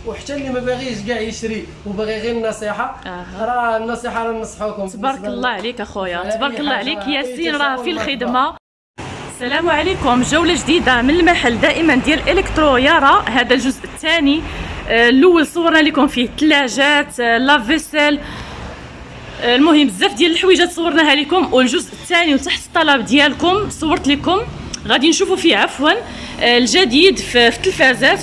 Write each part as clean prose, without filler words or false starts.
وحتى اللي ما باغيش كاع يشري وباغي غير النصيحه، راه النصيحه راه ننصحوكم. تبارك الله عليك اخويا، تبارك الله عليك حاجة ياسين، راه في الخدمه. السلام عليكم، جوله جديده من المحل دائما ديال الكترو يارا. هذا الجزء الثاني. الاول صورنا لكم فيه ثلاجات، لافيسيل، المهم بزاف ديال الحويجات صورناها لكم. والجزء الثاني وتحت الطلب ديالكم صورت لكم، غادي نشوفوا فيه عفوا الجديد في التلفازات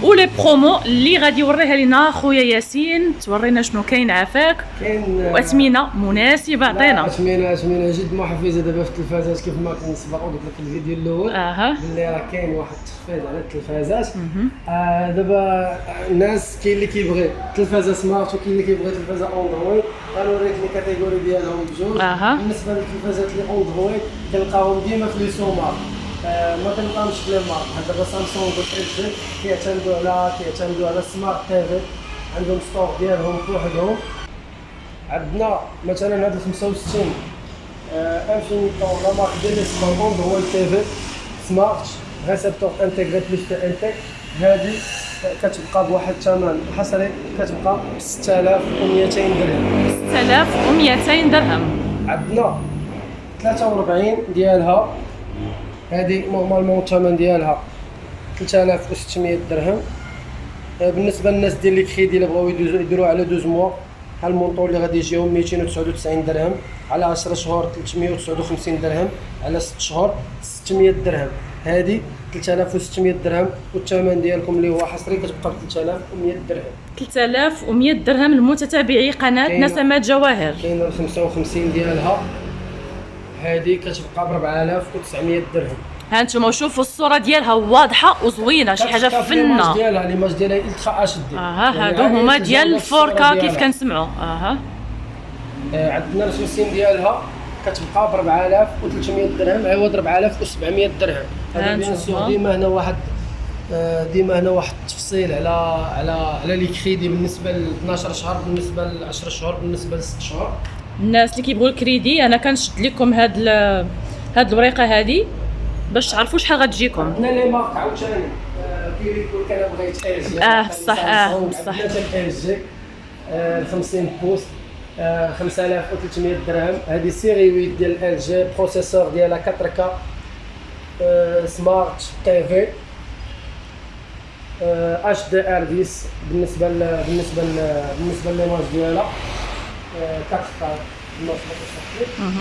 ولي برومو اللي غادي يوريها لنا خويا ياسين. تورينا شنو كاين عافاك. كاين واثمنه مناسبه عطينا. اثمنه جد محفزه دابا في التلفازات، كيف ما كنت سبق قلت لك في الفيديو الاول اللي راه كاين واحد التخفيض على التلفازات. دابا الناس كاين اللي كيبغي تلفازه سمارت وكاين اللي كيبغي تلفازه اندرويد. غنوريك لي كاتيجوري ديالهم بجوج. بالنسبه للتلفازات اللي اندرويد كنلقاهم ديما في لي سومار، ما كنلقاهمش في لي مارك. بحال دابا سامسونج و ال جي كيعتمدوا على سمارت تي في، عندهم ستور ديالهم بوحدهم. عندنا مثلا هذا 65 انفينيتون لا مارك ديال سامسونج هو تي في سمارت ريسبتور انتيغري بلس تي انتيك. هذه كتبقى بواحد الثمن حصري، كتبقى ب 6200 درهم. 6200 درهم. عندنا 43 ديالها، هذه نورمالمون الثمن ديالها 3600 درهم. بالنسبه للناس ديال لي كريدي اللي بغاو يديروا على 12 موا، ها المونطور اللي غادي يجيهم 299 درهم، على 10 شهور 359 درهم، على 6 شهور 600 درهم. هذه 3600 درهم، والثمن ديالكم اللي هو حصري كتبقى ب 3100 درهم. 3100 درهم لمتتابعي قناه نسمات جواهر. كاينه 55 ديالها، هذه كتبقى ب 4900 درهم. ها انتم شوفوا الصوره ديالها واضحه وزوينه، شي حاجه فنه. ليماج ديالها الترا اتش دي. هادو هما ديال 4K كيف كنسمعوا. عندنا الخمسين ديالها كتبقى ب 4300 درهم عوض 4700 درهم. هذا بيان سور ديما هنا واحد التفصيل على لي كريدي بالنسبه ل 12 شهر، بالنسبه ل 10 شهور، بالنسبه ل 6 شهور. الناس اللي كيبغوا الكريدي انا كنشد لكم هاد الوريقه هذه باش تعرفوا شحال غتجيكم. عندنا لي مارك عاوتاني كاين اللي يقول لك انا بغيت ال جي. بصح بصح ال جي 50 بوس 5300 درهم. هذه سيري 8 ديال ال جي، بروسيسور ديالها 4K سمارت تي في اتش دي ار 10. بالنسبه لليماج ديالها 4K.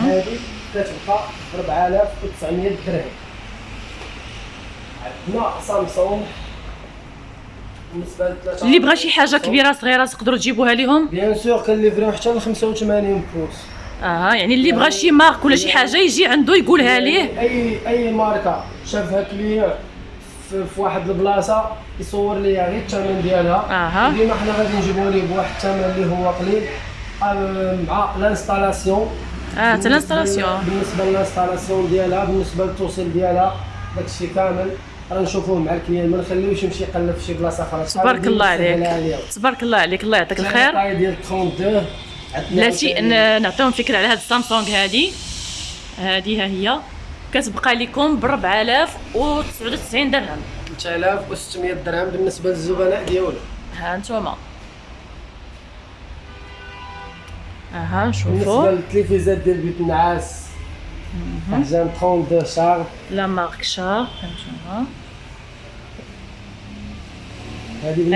هذه كتبقى ب 4900 درهم. عندنا سامسونج بالنسبه للثلاثه اللي بغى شي حاجه كبيره صغيره تقدروا تجيبوها لهم. بيان سور كنليفريو حتى ل 85 بوس. يعني اللي بغى شي مارك ولا شي حاجه يجي عنده يقولها ليه. اي ماركه شافها كليون في واحد البلاصه يصور لي يعني الثمن ديالها. ديما حنا غادي نجيبوا ليه بواحد الثمن اللي هو قليل مع الانستالاسيون. حتى الانستالاسيون بالنسبه للانستالاسيون ديالها، بالنسبه للتوصيل ديالها، داكشي كامل راه نشوفوه مع الكليان، ما نخليوش يمشي يقلب في شي بلاصه اخرى. تبارك الله عليك، تبارك الله عليك، الله يعطيك الخير. الطاي ديال 32 بلاتي نعطيهم فكره على هاد السامسونج. هذه ها هي كتبقى لكم ب 4099 درهم، 3600 درهم بالنسبه للزبناء ديالو. ها انتوما شوفوا. بالنسبه للتلفزيات ديال بيت النعاس احجام 32 شارب، لا مارك شار. هانتوما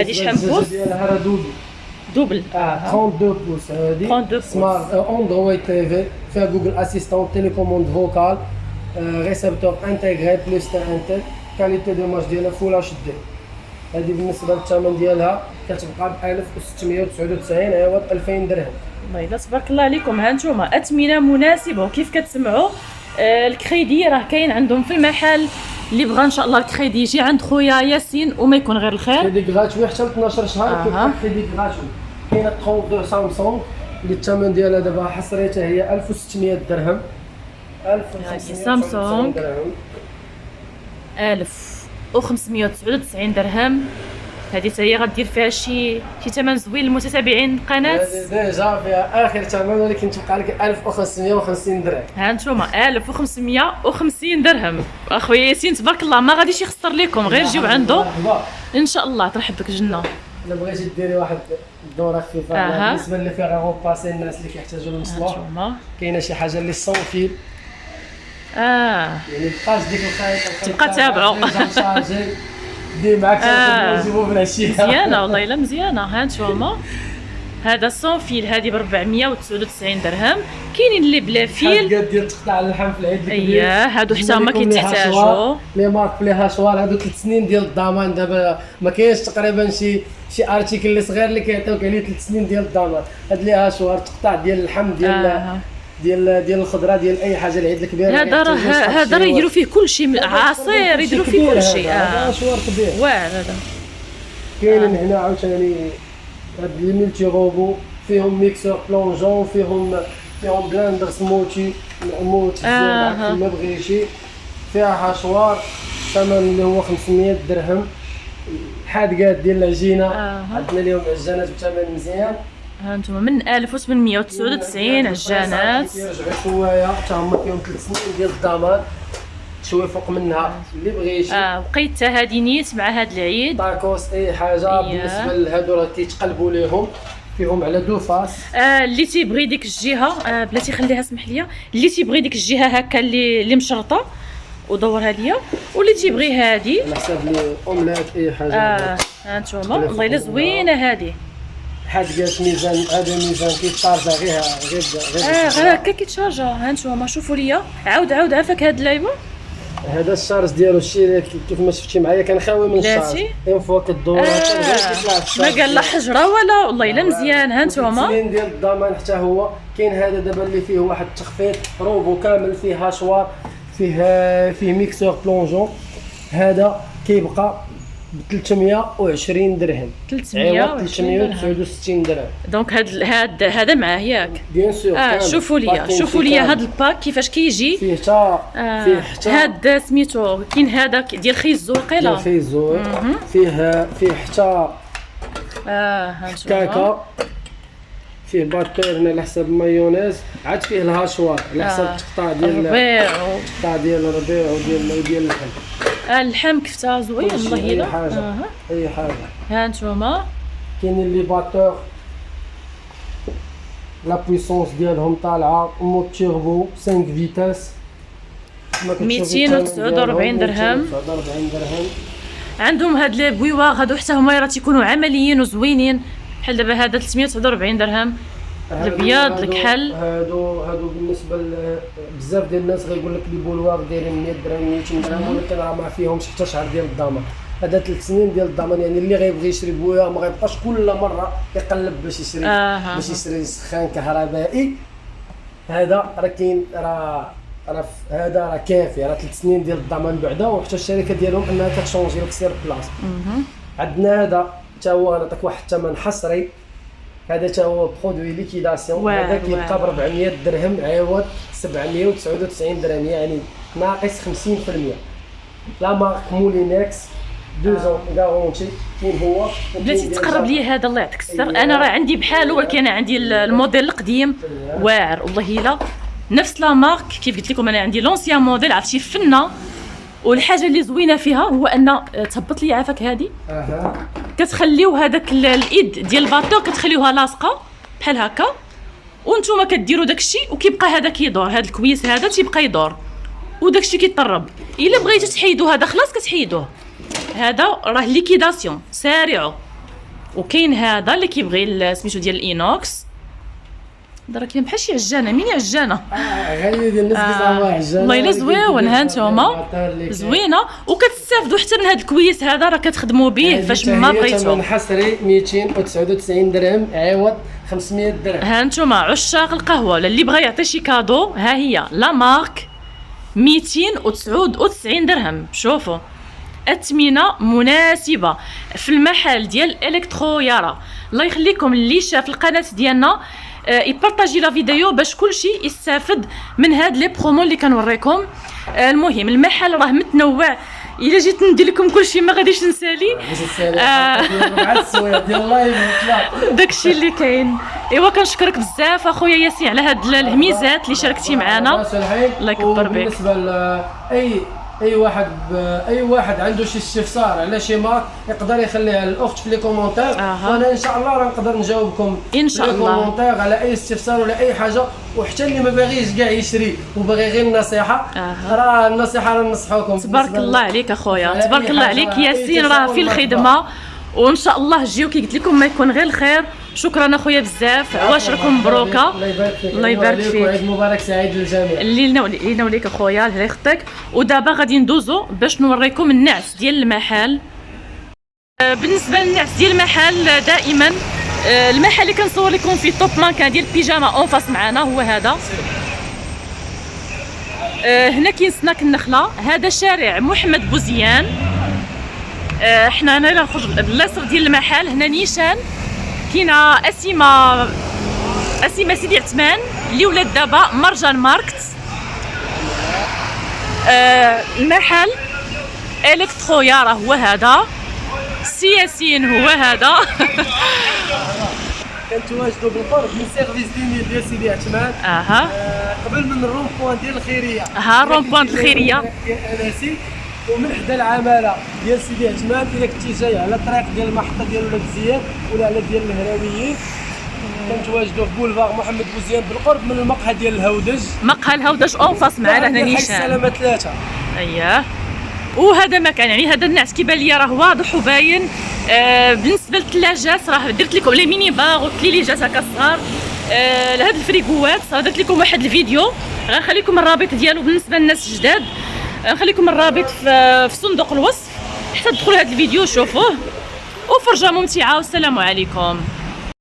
هذه شحال بوس ديالها راه دوبل 32 بوس. هذه سمارت اندرويد تي في، فيها جوجل اسيستون، تيليكوموند فوكال، ريسبتور انتيغري بلس تي انتيك، كاليتي دو ماج ديالها فول اتش دي. هذه بالنسبه للثمن ديالها كتبقى ب 1699 عوض 2000 درهم. الله تبارك الله عليكم. ها نتوما اثمنه مناسبه، وكيف كتسمعوا الكريدي راه كاين عندهم في المحل. اللي بغى ان شاء الله الكريدي يجي عند خويا ياسين وما يكون غير الخير. كريدي غراتوي حتى ل 12 شهر. كريدي غراتوي. كاينه 32 سامسونج اللي الثمن ديالها دابا حصريه هي 1600 درهم. 1500 سامسونج 1599 درهم. هذه حتى هي غدير فيها شي ثمن زوين للمتتابعين القناه. ديجا فيها اخر ثمن، ولكن تبقى لك 1550 درهم. ها انتوما 1550 درهم. اخويا ياسين تبارك الله ما غاديش يخسر لكم، غير جيو عنده ان شاء الله. ترحب بك جنه. الا بغيتي ديري واحد الدوره خفيفه بالنسبه اللي فيها غوباسي الناس اللي كيحتاجوا المصباح. كاينه شي حاجه اللي سون فيل يعني مابقاش ديك الخيط تبقى تابعو دي معاك نجيبو في العشيه. مزيانه والله الا مزيانه. ها نتوما هذا سون فيل هذه ب 499 درهم. كاينين اللي بلا فيل حاجات ديال تقطع اللحم في العيد الكبير. اييه هادو حتى هما كيتحتاجوا لي مارك لي هاشوار. هادو 3 سنين ديال الضمان. دابا ما كاينش تقريبا شي ارتيكل اللي صغير اللي كيعطيوك عليه 3 سنين ديال الضمان. هاد لي هاشوار تقطع ديال اللحم ديال الخضره ديال اي حاجه العيد الكبير. هذا راه يديروا فيه كلشي عصير يديروا فيه كلشي. هذا هاشوار كبير واعر هذا. كاينين هنا عاوتاني هاد لي ملتي روبو فيهم ميكسور بلونجون فيهم بلاندر سموتي موت كما بغيتي. فيها هاشوار الثمن اللي هو 500 درهم. حادقات ديال العجينه عندنا اليوم عجانات بثمن مزيان. ها انتم من 1899 عجانات كيرجعوا شويه حتى هما فيهم 3 سنين ديال الضمان. شويه فوق منها اللي بغيتي. وقيته هادي نيت مع هاد العيد طاكوس اي حاجه. بالنسبه لهادو راه كيتقلبوا ليهم فيهم على دو فاس. اللي تيبغي ديك الجهه بلاتي خليها اسمح ليا. اللي تيبغي ديك الجهه هكا اللي مشرطه ودورها ليا. واللي تيبغي هادي على حساب لي اومليت اي حاجه. ها انتوما والله الا زوينه هادي. حادقات ميزان. هذا ميزان كيتشارجا غير غير هكا كيتشارجا. ها انتوما شوفوا ليا. عاود عافاك هاد اللعيبه. هذا الشارج ديالو الشيء كيف ما شفتي معايا كان خاوي من الشارج. اين فوا كدور ما قال لا حجره ولا والله الا مزيان. ها انتوما السنين ديال الضمان حتى هو كاين. هذا دابا اللي فيه واحد التخفيض روبو كامل فيه هاشوار فيه ميكسور بلونجون. هذا كيبقى ب 320 درهم. 369 درهم. دونك هذا معاه ياك بيان سور. شوفوا ليا هذا الباك كيفاش كيجي. فيه حتى هذا سميتو كاين هذا ديال خيزو قيله. ديال خيزو فيه حتى كاكا. فيه باتورن على حساب مايونيز. عاد فيه الهاشوار على حساب التقطاع ديال الربيع وديال اللحم. اللحم كفته زوين والله الا اي حاجه. ها نتوما كاينين لي باتور لا بويسونس ديالهم طالعه مود تيربو 5 فيتاس 249 درهم. 249 درهم. عندهم هاد لي بويواغ هادو حتى هما راه تيكونوا عمليين وزوينين بحال دابا هذا 349 درهم. الابيض الكحل هادو بالنسبه بزاف ديال الناس غيقول لك لي بولواغ دايرين 100 درهم 200 درهم ولكن راه ما فيهمش حتى شهر ديال الضمان. هذا 3 سنين ديال الضمان. يعني اللي غيبغي يشري بويواغ ما غيبقاش كل مره يقلب باش يشري سخان كهربائي. هذا راه كاين هذا راه كافي. راه 3 سنين ديال الضمان بعدا وحتى الشركه ديالهم انها كتشونجي لك سير بلاص. عندنا هذا حتى هو غنعطيك واحد الثمن حصري. هذا حتى هو برودوي ليكيداسيون. هذا كيبقى ب 400 درهم عوض 799 درهم يعني ناقص 50%. لا مارك مولينكس 2 زون غارونتي. كاين هو بلاتي تقرب لي هذا الله يعطيك السر. انا راه عندي بحالو ولكن انا عندي الموديل القديم واعر والله الا نفس لا مارك. كيف قلت لكم انا عندي لونسيان موديل عرفتي فنه. والحاجه اللي زوينه فيها هو ان تهبط لي عافاك هذه كتخليو هذاك الايد ديال الباطو كتخليوها لاصقه بحال هكا وانتوما كديروا داكشي وكيبقى هذا كيدور. هذا الكويس هذا تيبقى يدور وداكشي كيطرب. الا بغيتو تحيدوا هذا خلاص كتحيدوه. هذا راه ليكيداسيون سارعوا. وكاين هذا اللي كيبغي سميتو ديال الانوكس. راه كاين بحال شي عجانه. مين عجانه غاليه ديال الناس كيصاوبوها عجانه. والله الا زويون. ها نتوما زوينه وكتستافدوا حتى من هذا الكويس هذا راه كتخدموا به فاش ما بغيتو. ثمن حصري 299 درهم عوض 500 درهم. ها نتوما عشاق القهوه ولا اللي بغى يعطي شي كادو ها هي لا مارك 299 درهم. شوفوا الثمنه مناسبه في المحل ديال الكترو يارا. الله يخليكم اللي شاف القناه ديالنا يبارطاجي لا فيديو باش كلشي يستافد من هاد لي برومو اللي كنوريكم. المهم المحل راه متنوع. الا جيت ندير لكم كلشي ما غاديش نسالي داكشي اللي كاين. ايوا كنشكرك بزاف اخويا ياسين على هاد الهميزات اللي شاركتي معنا. الله يكبر بك. بالنسبه لاي اي واحد عنده شي استفسار على شي مارك يقدر يخليها للاخت في لي كومونتير، وانا ان شاء الله راه نقدر نجاوبكم ان شاء الله في الكومونتير على اي استفسار ولا اي حاجه. وحتى اللي ما باغيش كاع يشري وباغي غير النصيحه، راه النصيحه راه ننصحوكم. تبارك الله عليك اخويا، تبارك الله عليك ياسين، راه في الخدمه وان شاء الله جيو كي قلت لكم ما يكون غير الخير. شكرا اخويا بزاف، عواشركم مبروكه. الله يبارك فيك وعيد مبارك سعيد للجميع. لينا وليك اخويا الله يخطيك. ودابا غادي ندوزو باش نوريكم النعس ديال المحل. بالنسبه للنعس ديال المحل دائما المحل اللي كنصور لكم فيه توب مانكان ديال البيجاما اون فاس معنا هو هذا. هنا كاين سناك النخله، هذا شارع محمد بوزيان. حنا هنا نخرج باليسر ديال المحل، هنا نيشان كاينه اسيمه سيدي عثمان اللي ولات دابا مرجان ماركت. المحل الكترويا راه هو هذا، سياسين هو هذا. كنتواجدوا بالقرب من سيرفيس ديال سيدي عثمان، قبل من الرون بوان ديال الخيريه. الرون بوان الخيريه انسي، ومن حدا العماله ديال سيدي عثمان الا كنتي جاي على الطريق ديال المحطه ديال ولاد الزيات ولا على ديال الهراويين، كنتواجدوا في بولفار محمد بوزيان بالقرب من المقهى ديال الهودج. مقهى الهودج اون فاس معنا هنا نيشان. السلامه 3. اييه. وهذا مكان يعني هذا النعس كيبان ليا راه واضح وباين. بالنسبه للثلاجات راه درت لكم لي ميني باغ والكليليجات هكا صغار. لهاد الفريكوات راه درت لكم واحد الفيديو، غنخليكم الرابط ديالو بالنسبه للناس الجداد، نخليكم الرابط في صندوق الوصف حتى تدخلوا هذا الفيديو شوفوه. وفرجه ممتعه والسلام عليكم.